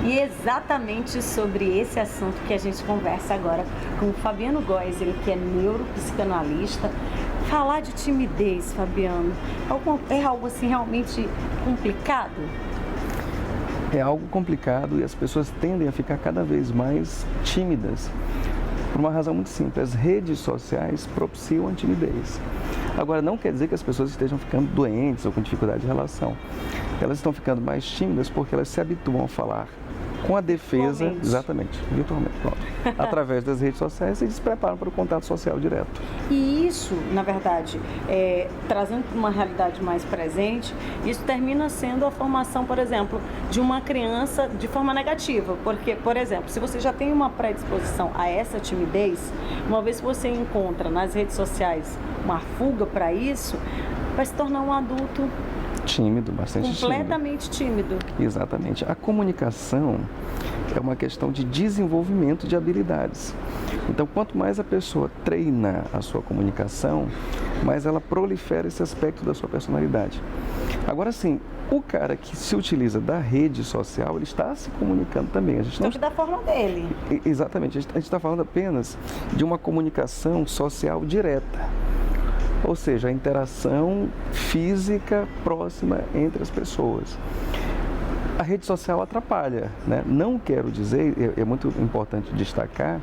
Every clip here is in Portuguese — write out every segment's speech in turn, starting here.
E é exatamente sobre esse assunto que a gente conversa agora com o Fabiano Góes, ele que é neuropsicanalista. Falar de timidez, Fabiano, é algo assim realmente complicado? É algo complicado e as pessoas tendem a ficar cada vez mais tímidas. Por uma razão muito simples, as redes sociais propiciam a timidez. Agora, não quer dizer que as pessoas estejam ficando doentes ou com dificuldade de relação. Elas estão ficando mais tímidas porque elas se habituam a falar com a defesa, virtualmente. Exatamente, virtualmente, pronto, através das redes sociais e se preparam para o contato social direto. E isso, na verdade, trazendo para uma realidade mais presente, isso termina sendo a formação, por exemplo, de uma criança de forma negativa. Porque, por exemplo, se você já tem uma predisposição a essa timidez, uma vez que você encontra nas redes sociais uma fuga para isso, vai se tornar um adulto Tímido, bastante completamente tímido. Exatamente. A comunicação é uma questão de desenvolvimento de habilidades. Então, quanto mais a pessoa treina a sua comunicação, mais ela prolifera esse aspecto da sua personalidade. Agora sim, o cara que se utiliza da rede social, ele está se comunicando também. A gente não... Só que da forma dele. Exatamente. A gente está falando apenas de uma comunicação social direta. Ou seja, a interação física próxima entre as pessoas. A rede social atrapalha, né? Não quero dizer, é muito importante destacar,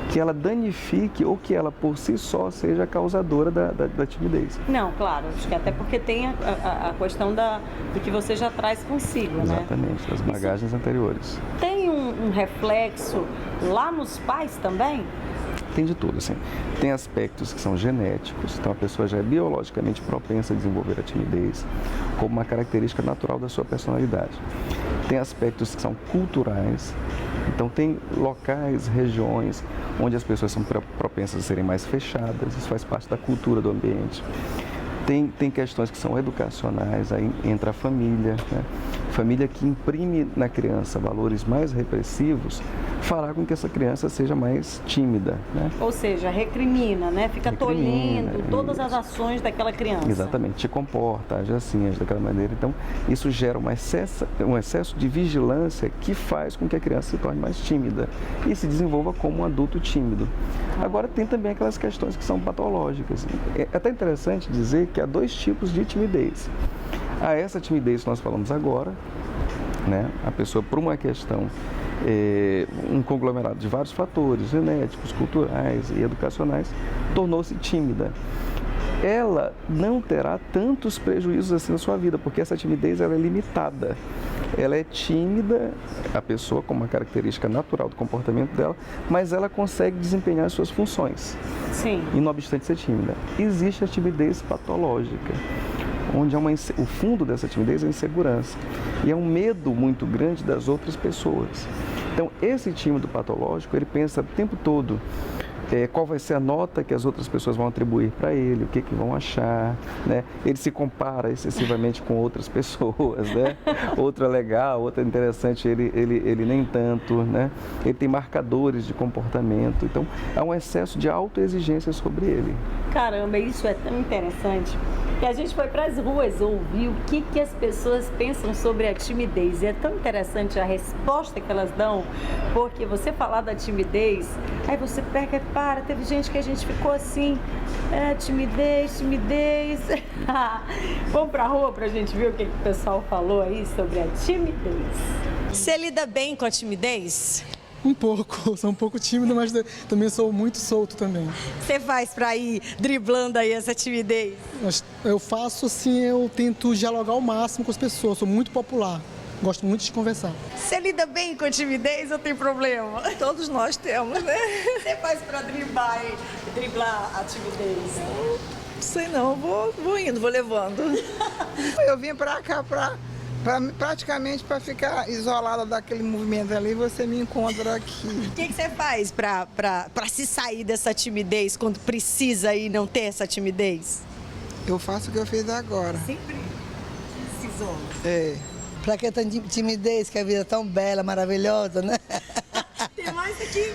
que ela danifique ou que ela por si só seja causadora da timidez. Não, claro, acho que até porque tem a questão do que você já traz consigo, né? Exatamente, das bagagens anteriores. Tem um reflexo lá nos pais também? Tem de tudo, assim. Tem aspectos que são genéticos, então a pessoa já é biologicamente propensa a desenvolver a timidez como uma característica natural da sua personalidade. Tem aspectos que são culturais, então tem locais, regiões onde as pessoas são propensas a serem mais fechadas, isso faz parte da cultura do ambiente. Tem questões que são educacionais, aí entra a família, né? Família que imprime na criança valores mais repressivos fará com que essa criança seja mais tímida, né? Ou seja, recrimina, né? Fica tolhendo todas as ações daquela criança. Exatamente, te comporta, age assim, age daquela maneira. Então, isso gera um excesso de vigilância que faz com que a criança se torne mais tímida e se desenvolva como um adulto tímido. Agora, tem também aquelas questões que são patológicas. É até interessante dizer que há dois tipos de timidez. Há essa timidez que nós falamos agora, né? A pessoa, por uma questão, um conglomerado de vários fatores, genéticos, culturais e educacionais, tornou-se tímida. Ela não terá tantos prejuízos assim na sua vida, porque essa timidez ela é limitada. Ela é tímida, a pessoa com uma característica natural do comportamento dela, mas ela consegue desempenhar as suas funções. Sim. E não obstante ser tímida. Existe a timidez patológica, onde o fundo dessa timidez é a insegurança e é um medo muito grande das outras pessoas. Então, esse tímido patológico, ele pensa o tempo todo qual vai ser a nota que as outras pessoas vão atribuir para ele, o que vão achar, né? Ele se compara excessivamente com outras pessoas, né? Outra é legal, outra é interessante, ele nem tanto, né? Ele tem marcadores de comportamento, então há um excesso de autoexigência sobre ele. Caramba, isso é tão interessante que a gente foi para as ruas ouvir o que as pessoas pensam sobre a timidez. E é tão interessante a resposta que elas dão, porque você falar da timidez, aí você pega e para, teve gente que a gente ficou assim, timidez. Vamos para a rua para a gente ver o que o pessoal falou aí sobre a timidez. Você lida bem com a timidez? Um pouco, sou um pouco tímido, mas também sou muito solto também. Você faz para ir driblando aí essa timidez? Eu faço assim, eu tento dialogar ao máximo com as pessoas, sou muito popular, gosto muito de conversar. Você lida bem com a timidez ou tem problema? Todos nós temos, né? Você faz para driblar a timidez? Não sei não, vou indo, vou levando. Eu vim pra cá praticamente para ficar isolada daquele movimento ali, você me encontra aqui. O que você faz para se sair dessa timidez quando precisa e não ter essa timidez? Eu faço o que eu fiz agora. Sempre precisou. Pra que tanta timidez, que a vida é tão bela, maravilhosa, né? Tem mais aqui.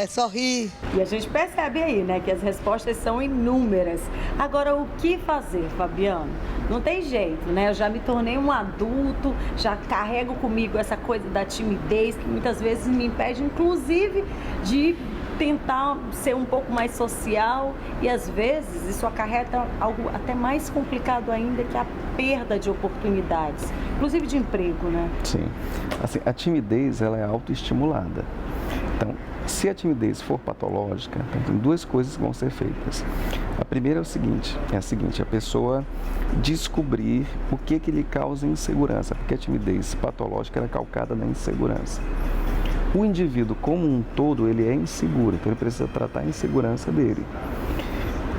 Sorrir. E a gente percebe aí, né, que as respostas são inúmeras. Agora, o que fazer, Fabiano? não tem jeito, né? Eu já me tornei um adulto, já carrego comigo essa coisa da timidez que muitas vezes me impede, inclusive, de tentar ser um pouco mais social, e às vezes isso acarreta algo até mais complicado ainda, que é a perda de oportunidades, inclusive de emprego, né? Sim. Assim, a timidez, ela é autoestimulada. Então, se a timidez for patológica, então, tem duas coisas que vão ser feitas. A primeira é a seguinte, a pessoa descobrir o que lhe causa insegurança, porque a timidez patológica é calcada na insegurança. O indivíduo como um todo, ele é inseguro, então ele precisa tratar a insegurança dele.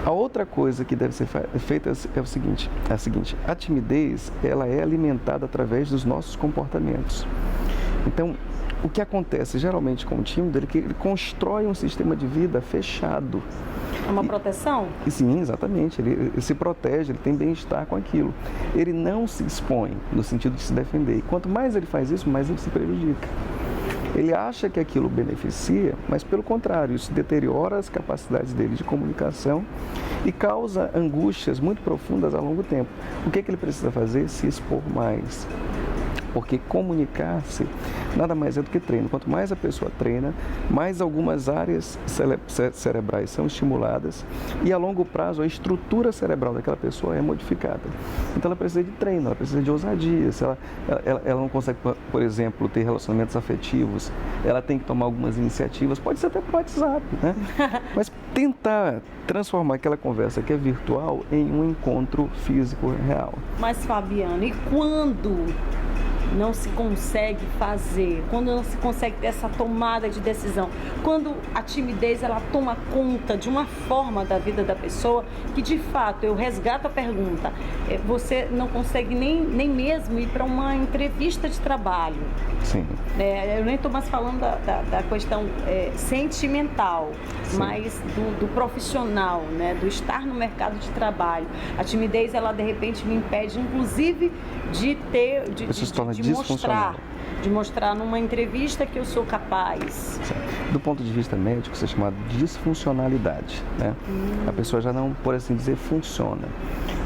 A outra coisa que deve ser feita é a seguinte, a timidez, ela é alimentada através dos nossos comportamentos. Então, o que acontece geralmente com o tímido é que ele constrói um sistema de vida fechado. É uma proteção? Sim, exatamente. Ele se protege, ele tem bem-estar com aquilo. Ele não se expõe no sentido de se defender. E quanto mais ele faz isso, mais ele se prejudica. Ele acha que aquilo beneficia, mas pelo contrário, isso deteriora as capacidades dele de comunicação e causa angústias muito profundas a longo tempo. O que ele precisa fazer? Se expor mais. Porque comunicar-se nada mais é do que treino. Quanto mais a pessoa treina, mais algumas áreas cerebrais são estimuladas e a longo prazo a estrutura cerebral daquela pessoa é modificada. Então ela precisa de treino, ela precisa de ousadia. Se ela não consegue, por exemplo, ter relacionamentos afetivos, ela tem que tomar algumas iniciativas, pode ser até por WhatsApp, né? Mas tentar transformar aquela conversa que é virtual em um encontro físico real. Mas, Fabiano, e quando não se consegue fazer, quando não se consegue ter essa tomada de decisão, quando a timidez ela toma conta de uma forma da vida da pessoa que de fato, eu resgato a pergunta, você não consegue nem mesmo ir para uma entrevista de trabalho. Sim. Eu nem estou mais falando da questão sentimental, sim, mas do profissional, né? Do estar no mercado de trabalho. A timidez, ela de repente me impede, inclusive, de mostrar numa entrevista que eu sou capaz. Do ponto de vista médico, isso é chamado de disfuncionalidade, né? A pessoa já não, por assim dizer, funciona.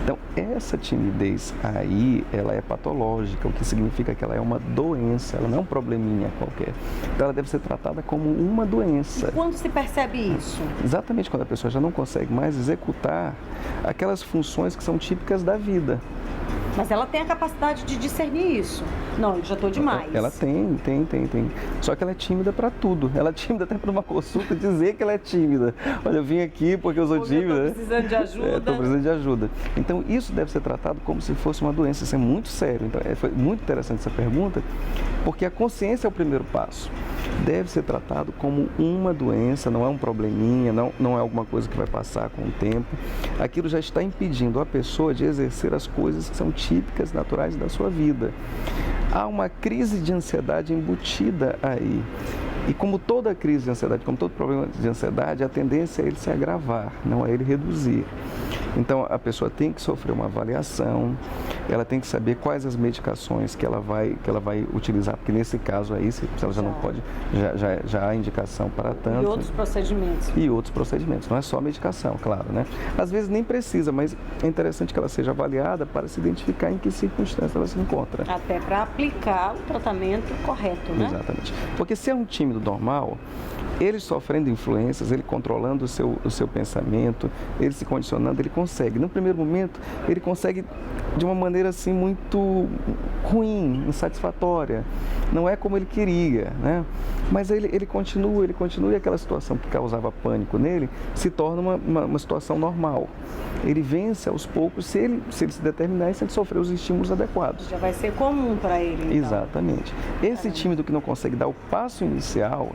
Então, essa timidez aí, ela é patológica, o que significa que ela é uma doença, ela não é um probleminha qualquer. Então, ela deve ser tratada como uma doença. E quando se percebe isso? Exatamente quando a pessoa já não consegue mais executar aquelas funções que são típicas da vida. Mas ela tem a capacidade de discernir isso. Não, eu já estou demais. Ela tem. Só que ela é tímida para tudo. Ela é tímida até para uma consulta dizer que ela é tímida. Olha, eu vim aqui porque eu sou tímida. Estou precisando de ajuda. Estou precisando de ajuda. Então, isso deve ser tratado como se fosse uma doença. Isso é muito sério. Então, foi muito interessante essa pergunta, porque a consciência é o primeiro passo. Deve ser tratado como uma doença, não é um probleminha, não é alguma coisa que vai passar com o tempo. Aquilo já está impedindo a pessoa de exercer as coisas que são típicas, naturais da sua vida. Há uma crise de ansiedade embutida aí. E como toda crise de ansiedade, como todo problema de ansiedade, a tendência é ele se agravar, não é ele reduzir. Então, a pessoa tem que sofrer uma avaliação, ela tem que saber quais as medicações que ela vai utilizar, porque nesse caso aí, se ela já não pode, já há indicação para tanto. E outros procedimentos. E outros procedimentos, não é só medicação, claro, né? Às vezes nem precisa, mas é interessante que ela seja avaliada para se identificar em que circunstância ela se encontra. Até para aplicar o tratamento correto, né? Exatamente. Porque se é um tímido normal, ele sofrendo influências, ele controlando o seu pensamento, ele se condicionando, ele consegue. No primeiro momento, ele consegue de uma maneira assim muito ruim, insatisfatória. Não é como ele queria, né? Mas ele continua e aquela situação que causava pânico nele se torna uma situação normal. Ele vence aos poucos se ele se determinar e se ele sofrer os estímulos adequados. Já vai ser comum para ele, então. Exatamente. Esse tímido que não consegue dar o passo inicial,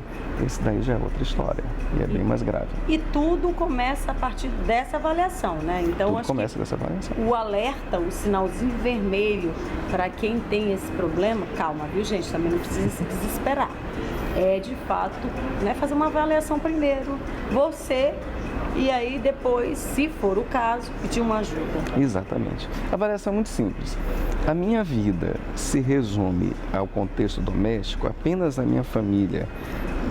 esse daí já é outra história e é bem mais grave. E tudo começa a partir dessa avaliação, né? Então, tudo acho começa que dessa avaliação. o alerta, o sinalzinho vermelho para quem tem esse problema, calma, viu, gente? Também não precisa se desesperar. É, de fato, né, fazer uma avaliação primeiro, você, e aí depois, se for o caso, pedir uma ajuda. Exatamente. A avaliação é muito simples. A minha vida se resume ao contexto doméstico, apenas a minha família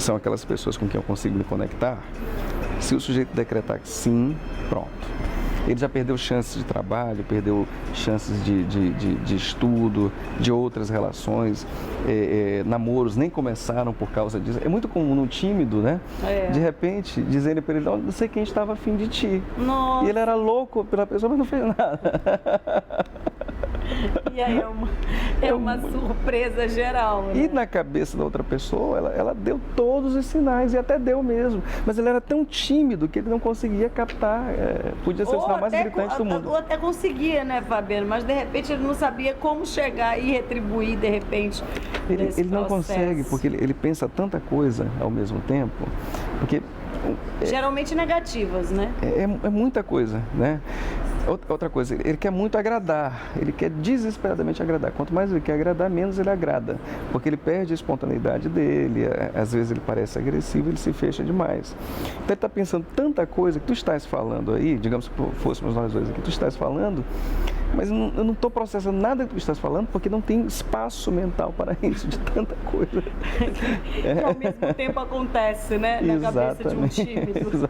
são aquelas pessoas com quem eu consigo me conectar. Se o sujeito decretar que sim, pronto. Ele já perdeu chances de trabalho, perdeu chances de estudo, de outras relações, namoros nem começaram por causa disso. É muito comum no tímido, né? De repente, dizendo para ele, não sei quem estava afim de ti. Nossa. E ele era louco pela pessoa, mas não fez nada. E aí é uma surpresa geral, né? E na cabeça da outra pessoa, ela deu todos os sinais, e até deu mesmo. Mas ele era tão tímido que ele não conseguia captar. Podia ser o sinal mais gritante do mundo. Ou até conseguia, né, Fabiano? Mas de repente ele não sabia como chegar e retribuir, de repente, ele não consegue, porque ele pensa tanta coisa ao mesmo tempo. Porque geralmente negativas, né? É muita coisa, né? Outra coisa, ele quer muito agradar, ele quer desesperadamente agradar. Quanto mais ele quer agradar, menos ele agrada, porque ele perde a espontaneidade dele, às vezes ele parece agressivo, ele se fecha demais. Então ele está pensando tanta coisa que tu estás falando aí, digamos que fôssemos nós dois aqui, tu estás falando, mas eu não estou processando nada que tu estás falando, porque não tem espaço mental para isso, de tanta coisa. Que ao mesmo tempo acontece, né? Na cabeça de um tímido.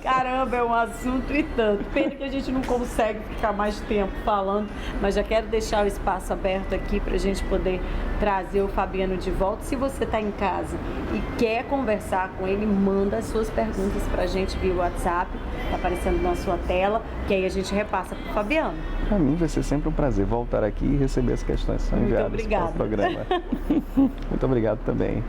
Caramba, é um assunto e tanto. Pena que a gente não consegue ficar mais tempo falando, mas já quero deixar o espaço aberto aqui para a gente poder trazer o Fabiano de volta. Se você está em casa e quer conversar com ele, manda as suas perguntas para a gente via WhatsApp, está aparecendo na sua tela, que aí a gente repassa para o Fabiano. Para mim vai ser sempre um prazer voltar aqui e receber as questões que são enviadas para o programa. Muito obrigado também.